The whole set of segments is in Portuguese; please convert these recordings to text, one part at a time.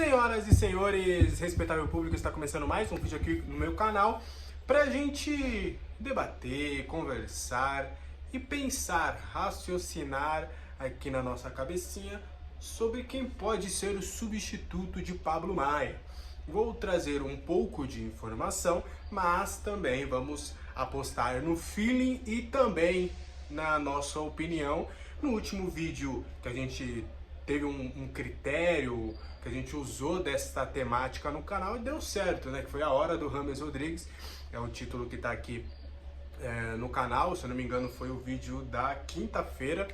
Senhoras e senhores, respeitável público, está começando mais um vídeo aqui no meu canal pra gente debater, conversar e pensar, raciocinar aqui na nossa cabecinha sobre quem pode ser o substituto de Pablo Maia. Vou trazer um pouco de informação, mas também vamos apostar no feeling e também na nossa opinião. No último vídeo que a gente teve um critério que a gente usou dessa temática no canal e deu certo, né? Que foi a Hora do James Rodrigues, é o título que está aqui no canal. Se eu não me engano foi o vídeo da quinta-feira,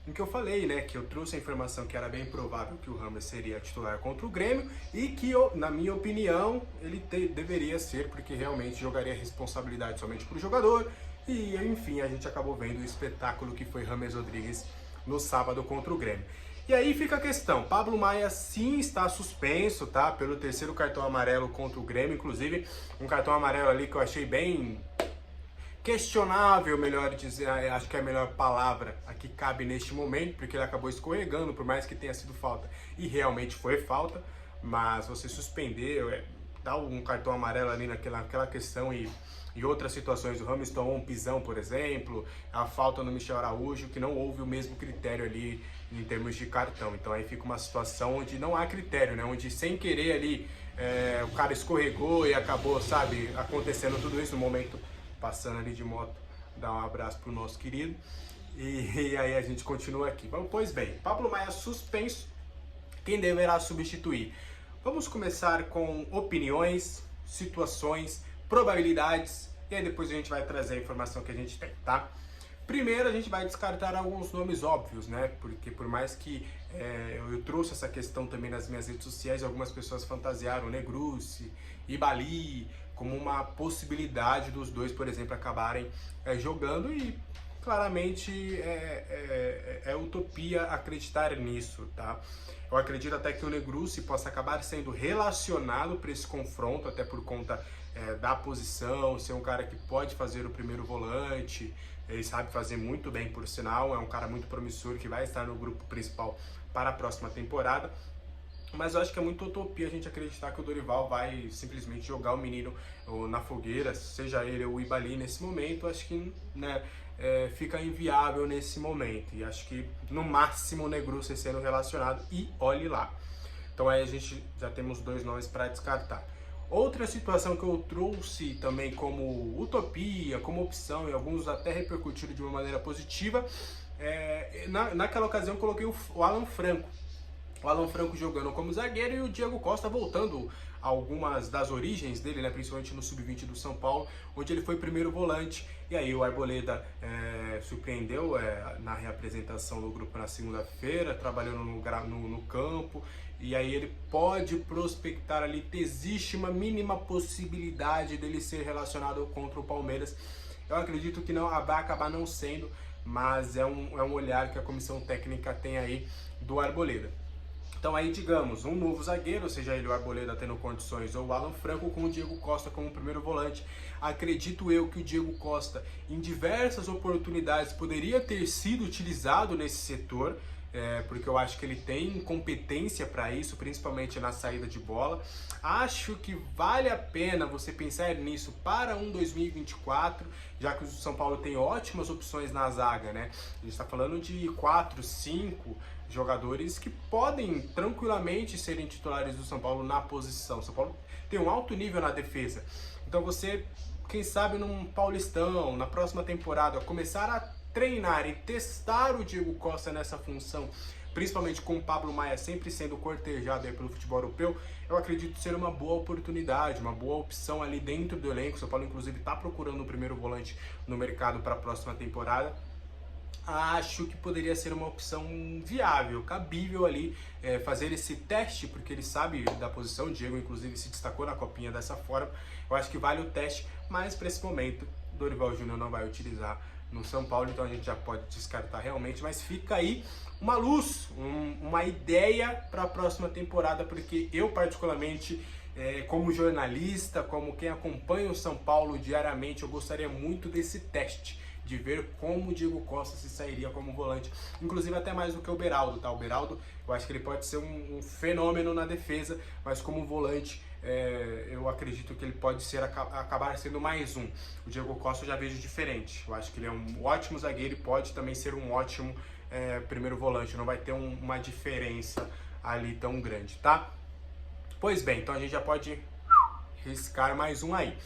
em que eu falei, né, que eu trouxe a informação que era bem provável que o James seria titular contra o Grêmio e que, na minha opinião, ele deveria ser, porque realmente jogaria responsabilidade somente para o jogador. E, enfim, a gente acabou vendo o espetáculo que foi James Rodrigues no sábado contra o Grêmio. E aí fica a questão, Pablo Maia sim está suspenso, tá? Pelo terceiro cartão amarelo contra o Grêmio, inclusive um cartão amarelo ali que eu achei bem questionável, melhor dizer, acho que é a melhor palavra aqui cabe neste momento, porque ele acabou escorregando, por mais que tenha sido falta, e realmente foi falta, mas você suspender, dar um cartão amarelo ali naquela questão e outras situações, o James tomou um pisão, por exemplo, a falta no Michel Araújo, que não houve o mesmo critério ali em termos de cartão. Então aí fica uma situação onde não há critério, né? Onde sem querer ali o cara escorregou e acabou, sabe, acontecendo tudo isso no momento, passando ali de moto, dar um abraço pro nosso querido. E aí a gente continua aqui. Pois bem, Pablo Maia suspenso, quem deverá substituir? Vamos começar com opiniões, situações, probabilidades, e aí depois a gente vai trazer a informação que a gente tem, tá? Primeiro a gente vai descartar alguns nomes óbvios, né? Porque por mais que eu trouxe essa questão também nas minhas redes sociais, algumas pessoas fantasiaram Negrucci e Bali como uma possibilidade dos dois, por exemplo, acabarem jogando, e claramente é utopia acreditar nisso, tá? Eu acredito até que o Negrucci possa acabar sendo relacionado para esse confronto, até por conta da posição, ser um cara que pode fazer o primeiro volante, ele sabe fazer muito bem, por sinal, é um cara muito promissor que vai estar no grupo principal para a próxima temporada. Mas eu acho que é muito utopia a gente acreditar que o Dorival vai simplesmente jogar o menino na fogueira, seja ele ou o Ibali nesse momento. Acho que, né, fica inviável nesse momento. E acho que no máximo o Negrucci sendo relacionado, e olhe lá. Então aí a gente já temos dois nomes para descartar. Outra situação que eu trouxe também como utopia, como opção, e alguns até repercutiram de uma maneira positiva, naquela ocasião eu coloquei o Alan Franco. O Alan Franco jogando como zagueiro e o Diego Costa voltando a algumas das origens dele, né, principalmente no Sub-20 do São Paulo, onde ele foi primeiro volante. E aí o Arboleda surpreendeu na reapresentação do grupo na segunda-feira, trabalhando no campo, e aí ele pode prospectar ali, existe uma mínima possibilidade dele ser relacionado contra o Palmeiras. Eu acredito que não vai acabar não sendo, mas é um olhar que a comissão técnica tem aí do Arboleda. Então aí, digamos, um novo zagueiro, seja ele o Arboleda tendo condições ou o Alan Franco, com o Diego Costa como primeiro volante. Acredito eu que o Diego Costa, em diversas oportunidades, poderia ter sido utilizado nesse setor, porque eu acho que ele tem competência para isso, principalmente na saída de bola. Acho que vale a pena você pensar nisso para um 2024, já que o São Paulo tem ótimas opções na zaga, né? A gente está falando de 4, 5 jogadores que podem tranquilamente serem titulares do São Paulo na posição. O São Paulo tem um alto nível na defesa. Então você, quem sabe num Paulistão, na próxima temporada, começar a treinar e testar o Diego Costa nessa função, principalmente com o Pablo Maia sempre sendo cortejado aí pelo futebol europeu, eu acredito ser uma boa oportunidade, uma boa opção ali dentro do elenco. O São Paulo inclusive está procurando o primeiro volante no mercado para a próxima temporada. Acho que poderia ser uma opção viável, cabível ali, fazer esse teste, porque ele sabe da posição. O Diego inclusive se destacou na copinha dessa forma. Eu acho que vale o teste, mas para esse momento Dorival Júnior não vai utilizar no São Paulo, então a gente já pode descartar realmente, mas fica aí uma luz, uma ideia para a próxima temporada, porque eu particularmente, como jornalista, como quem acompanha o São Paulo diariamente, eu gostaria muito desse teste de ver como o Diego Costa se sairia como volante, inclusive até mais do que o Beraldo, tá? O Beraldo, eu acho que ele pode ser um fenômeno na defesa, mas como volante, eu acredito que ele pode acabar sendo mais um. O Diego Costa eu já vejo diferente. Eu acho que ele é um ótimo zagueiro e pode também ser um ótimo primeiro volante. Não vai ter uma diferença ali tão grande, tá? Pois bem, então a gente já pode riscar mais um aí.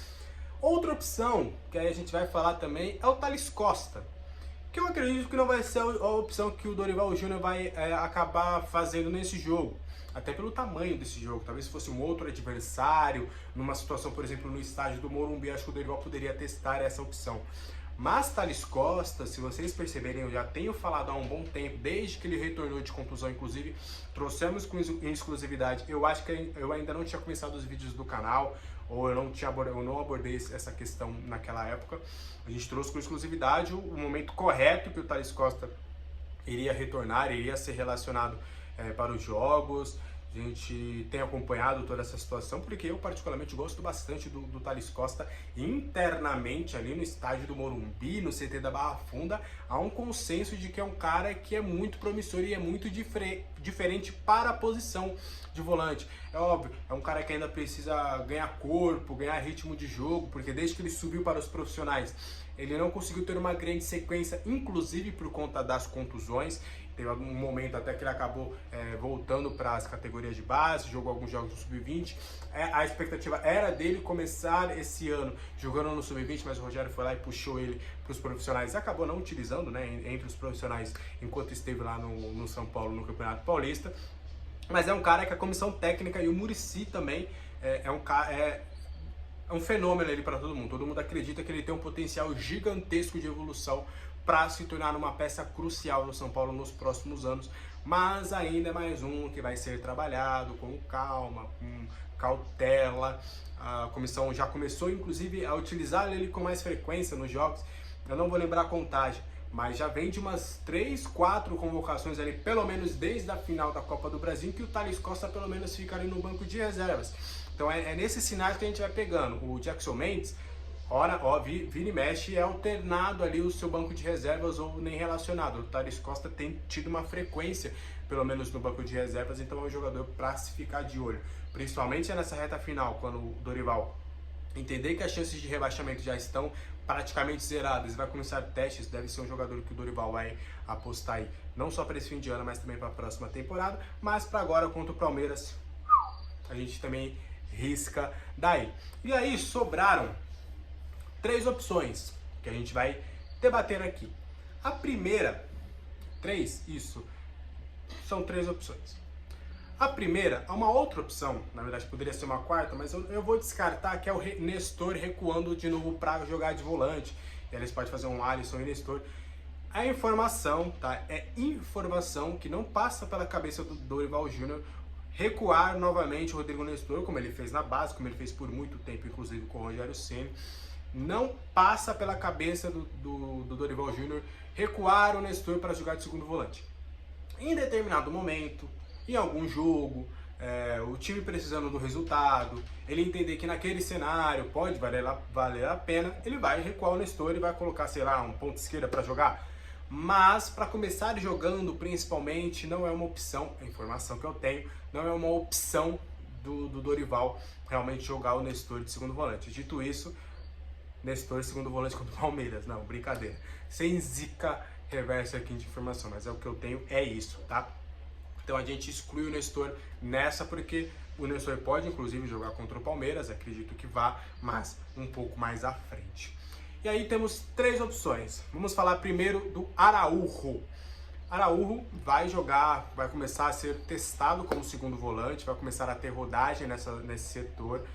Outra opção que aí a gente vai falar também é o Thales Costa, que eu acredito que não vai ser a opção que o Dorival Júnior vai acabar fazendo nesse jogo. Até pelo tamanho desse jogo, talvez fosse um outro adversário, numa situação, por exemplo, no estádio do Morumbi, acho que o Dorival poderia testar essa opção. Mas Thales Costa, se vocês perceberem, eu já tenho falado há um bom tempo, desde que ele retornou de contusão, inclusive, trouxemos em exclusividade, eu acho que eu ainda não tinha começado os vídeos do canal, ou eu não abordei essa questão naquela época. A gente trouxe com exclusividade o momento correto que o Thales Costa iria retornar, iria ser relacionado para os jogos. A gente tem acompanhado toda essa situação, porque eu particularmente gosto bastante do Thales Costa. Internamente ali no estádio do Morumbi, no CT da Barra Funda, há um consenso de que é um cara que é muito promissor e é muito diferente para a posição de volante. É óbvio, é um cara que ainda precisa ganhar corpo, ganhar ritmo de jogo, porque desde que ele subiu para os profissionais, ele não conseguiu ter uma grande sequência, inclusive por conta das contusões. Teve algum momento até que ele acabou voltando para as categorias de base, jogou alguns jogos no Sub-20. A expectativa era dele começar esse ano jogando no Sub-20, mas o Rogério foi lá e puxou ele para os profissionais. Acabou não utilizando, né, entre os profissionais enquanto esteve lá no São Paulo, no Campeonato Paulista. Mas é um cara que a comissão técnica e o Muricy também é um fenômeno ali para todo mundo. Todo mundo acredita que ele tem um potencial gigantesco de evolução para se tornar uma peça crucial no São Paulo nos próximos anos, mas ainda é mais um que vai ser trabalhado com calma, com cautela. A comissão já começou, inclusive, a utilizar ele com mais frequência nos jogos. Eu não vou lembrar a contagem, mas já vem de umas 3, 4 convocações ali, pelo menos desde a final da Copa do Brasil, que o Thales Costa pelo menos fica ali no banco de reservas. Então é nesses sinais que a gente vai pegando. O Jackson Mendes, vira e mexe, é alternado ali o seu banco de reservas ou nem relacionado. O Thales Costa tem tido uma frequência, pelo menos no banco de reservas, então é um jogador para se ficar de olho. Principalmente nessa reta final, quando o Dorival entender que as chances de rebaixamento já estão praticamente zeradas, vai começar testes, deve ser um jogador que o Dorival vai apostar aí, não só para esse fim de ano, mas também para a próxima temporada. Mas para agora, contra o Palmeiras, a gente também risca daí. E aí sobraram 3 opções que a gente vai debater aqui. A primeira, são 3 opções. A primeira, há uma outra opção, na verdade poderia ser uma quarta, mas eu vou descartar, que é o Nestor recuando de novo para jogar de volante. E eles podem fazer um Alisson e Nestor. A informação, tá? É informação que não passa pela cabeça do Dorival Júnior recuar novamente o Rodrigo Nestor, como ele fez na base, como ele fez por muito tempo, inclusive com o Rogério Ceni. Não passa pela cabeça do Dorival Júnior recuar o Nestor para jogar de segundo volante. Em determinado momento, em algum jogo, o time precisando do resultado, ele entender que naquele cenário pode valer a pena, ele vai recuar o Nestor e vai colocar, sei lá, um ponto esquerda para jogar. Mas para começar jogando, principalmente, não é uma opção, a informação que eu tenho, não é uma opção do Dorival realmente jogar o Nestor de segundo volante. Dito isso, Nestor segundo volante contra o Palmeiras. Não, brincadeira. Sem zica reversa aqui de informação, mas é o que eu tenho, é isso, tá? Então a gente exclui o Nestor nessa, porque o Nestor pode inclusive jogar contra o Palmeiras, acredito que vá, mas um pouco mais à frente. E aí temos 3 opções. Vamos falar primeiro do Araújo. Araújo vai jogar, vai começar a ser testado como segundo volante, vai começar a ter rodagem nesse setor.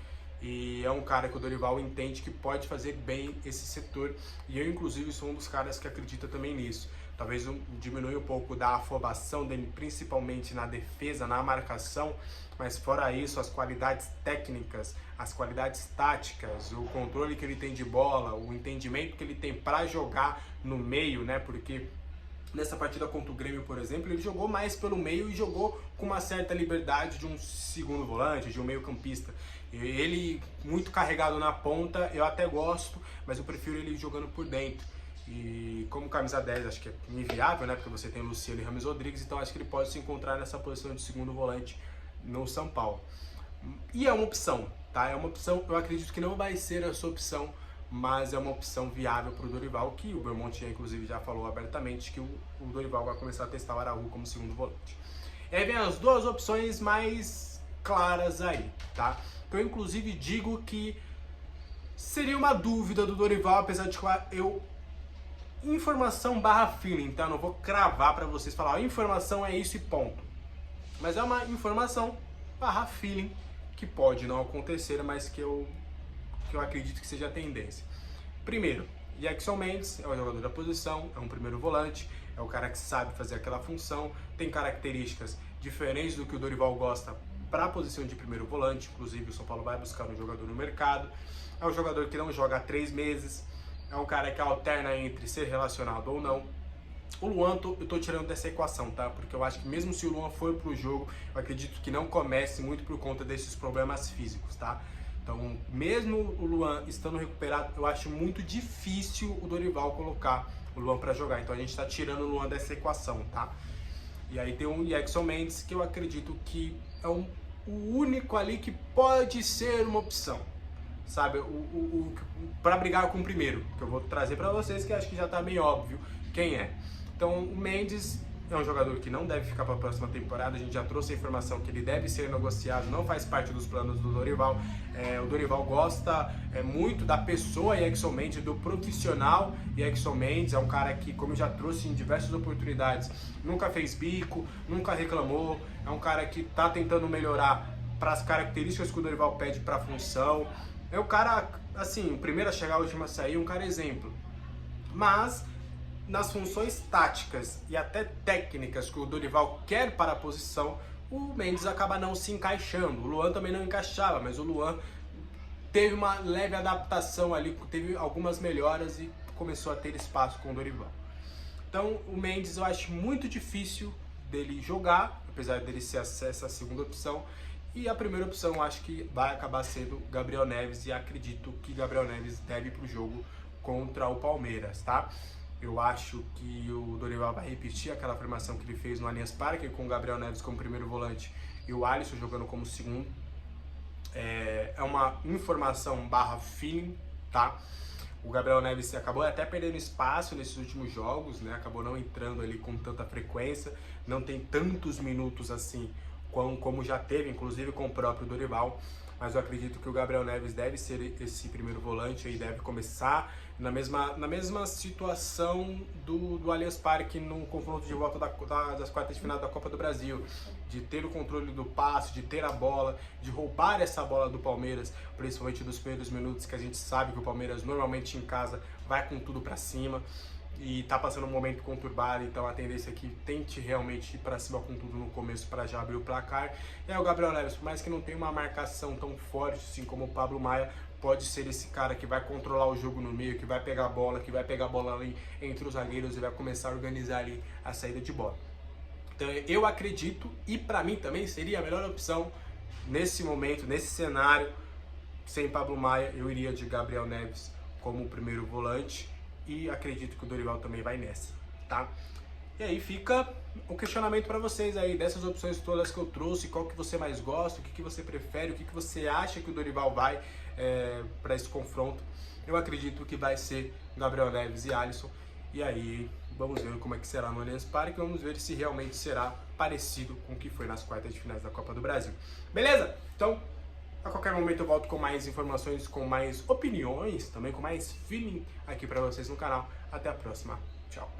E é um cara que o Dorival entende que pode fazer bem esse setor. E eu, inclusive, sou um dos caras que acredita também nisso. Talvez diminui um pouco da afobação dele, principalmente na defesa, na marcação. Mas fora isso, as qualidades técnicas, as qualidades táticas, o controle que ele tem de bola, o entendimento que ele tem para jogar no meio, né? Porque nessa partida contra o Grêmio, por exemplo, ele jogou mais pelo meio e jogou com uma certa liberdade de um segundo volante, de um meio campista. Ele muito carregado na ponta, eu até gosto, mas eu prefiro ele jogando por dentro. E como camisa 10 acho que é inviável, né? Porque você tem Luciano e Rames Rodrigues, então acho que ele pode se encontrar nessa posição de segundo volante no São Paulo. E é uma opção, tá? É uma opção, eu acredito que não vai ser a sua opção, mas é uma opção viável para o Dorival, que o Belmonte inclusive já falou abertamente que o Dorival vai começar a testar o Araújo como segundo volante. E aí vem as duas opções mais claras aí, tá? Eu inclusive digo que seria uma dúvida do Dorival, apesar de que eu informação barra feeling, tá? Não vou cravar para vocês falar, ó, informação é isso e ponto. Mas é uma informação barra feeling que pode não acontecer, mas que eu acredito que seja a tendência. Primeiro, Jackson Mendes é o jogador da posição, é um primeiro volante, é o cara que sabe fazer aquela função, tem características diferentes do que o Dorival gosta para a posição de primeiro volante, inclusive o São Paulo vai buscar um jogador no mercado. É um jogador que não joga há 3 meses, é um cara que alterna entre ser relacionado ou não. O Luan, eu tô tirando dessa equação, tá? Porque eu acho que mesmo se o Luan for pro jogo, eu acredito que não comece muito por conta desses problemas físicos, tá? Então, mesmo o Luan estando recuperado, eu acho muito difícil o Dorival colocar o Luan para jogar. Então a gente tá tirando o Luan dessa equação, tá? E aí tem o Jackson Mendes, que eu acredito que é o único ali que pode ser uma opção, sabe? Para brigar com o primeiro, que eu vou trazer para vocês, que acho que já tá meio óbvio quem é. Então, o Mendes é um jogador que não deve ficar para a próxima temporada. A gente já trouxe a informação que ele deve ser negociado, não faz parte dos planos do Dorival. O Dorival gosta muito da pessoa Jackson Mendes, do profissional Jackson Mendes. É um cara que, como eu já trouxe em diversas oportunidades, nunca fez bico, nunca reclamou. É um cara que está tentando melhorar para as características que o Dorival pede para a função. É o cara, assim, o primeiro a chegar, o último a sair, um cara exemplo. Mas nas funções táticas e até técnicas que o Dorival quer para a posição, o Mendes acaba não se encaixando. O Luan também não encaixava, mas o Luan teve uma leve adaptação ali, teve algumas melhoras e começou a ter espaço com o Dorival. Então o Mendes eu acho muito difícil dele jogar, apesar dele ser essa segunda opção. E a primeira opção eu acho que vai acabar sendo Gabriel Neves, e acredito que Gabriel Neves deve ir para o jogo contra o Palmeiras, tá? Eu acho que o Dorival vai repetir aquela formação que ele fez no Allianz Parque, com o Gabriel Neves como primeiro volante e o Alisson jogando como segundo. É uma informação barra feeling, tá? O Gabriel Neves acabou até perdendo espaço nesses últimos jogos, né? Acabou não entrando ali com tanta frequência, não tem tantos minutos assim como já teve, inclusive com o próprio Dorival. Mas eu acredito que o Gabriel Neves deve ser esse primeiro volante e deve começar na mesma situação do Allianz Parque no confronto de volta das quartas de final da Copa do Brasil, de ter o controle do passe, de ter a bola, de roubar essa bola do Palmeiras, principalmente nos primeiros minutos, que a gente sabe que o Palmeiras normalmente em casa vai com tudo pra cima e tá passando um momento conturbado, então a tendência é que tente realmente ir pra cima com tudo no começo para já abrir o placar. E aí o Gabriel Neves, por mais que não tenha uma marcação tão forte assim como o Pablo Maia, pode ser esse cara que vai controlar o jogo no meio, que vai pegar a bola, ali entre os zagueiros e vai começar a organizar ali a saída de bola. Então eu acredito, e para mim também seria a melhor opção nesse momento, nesse cenário, sem Pablo Maia, eu iria de Gabriel Neves como primeiro volante. E acredito que o Dorival também vai nessa, tá? E aí fica o questionamento para vocês aí, dessas opções todas que eu trouxe, qual que você mais gosta, o que você prefere, o que você acha que o Dorival vai para esse confronto. Eu acredito que vai ser Gabriel Neves e Alisson. E aí vamos ver como é que será no Allianz Parque, vamos ver se realmente será parecido com o que foi nas quartas de finais da Copa do Brasil. Beleza? Então, a qualquer momento eu volto com mais informações, com mais opiniões, também com mais feeling aqui pra vocês no canal. Até a próxima. Tchau.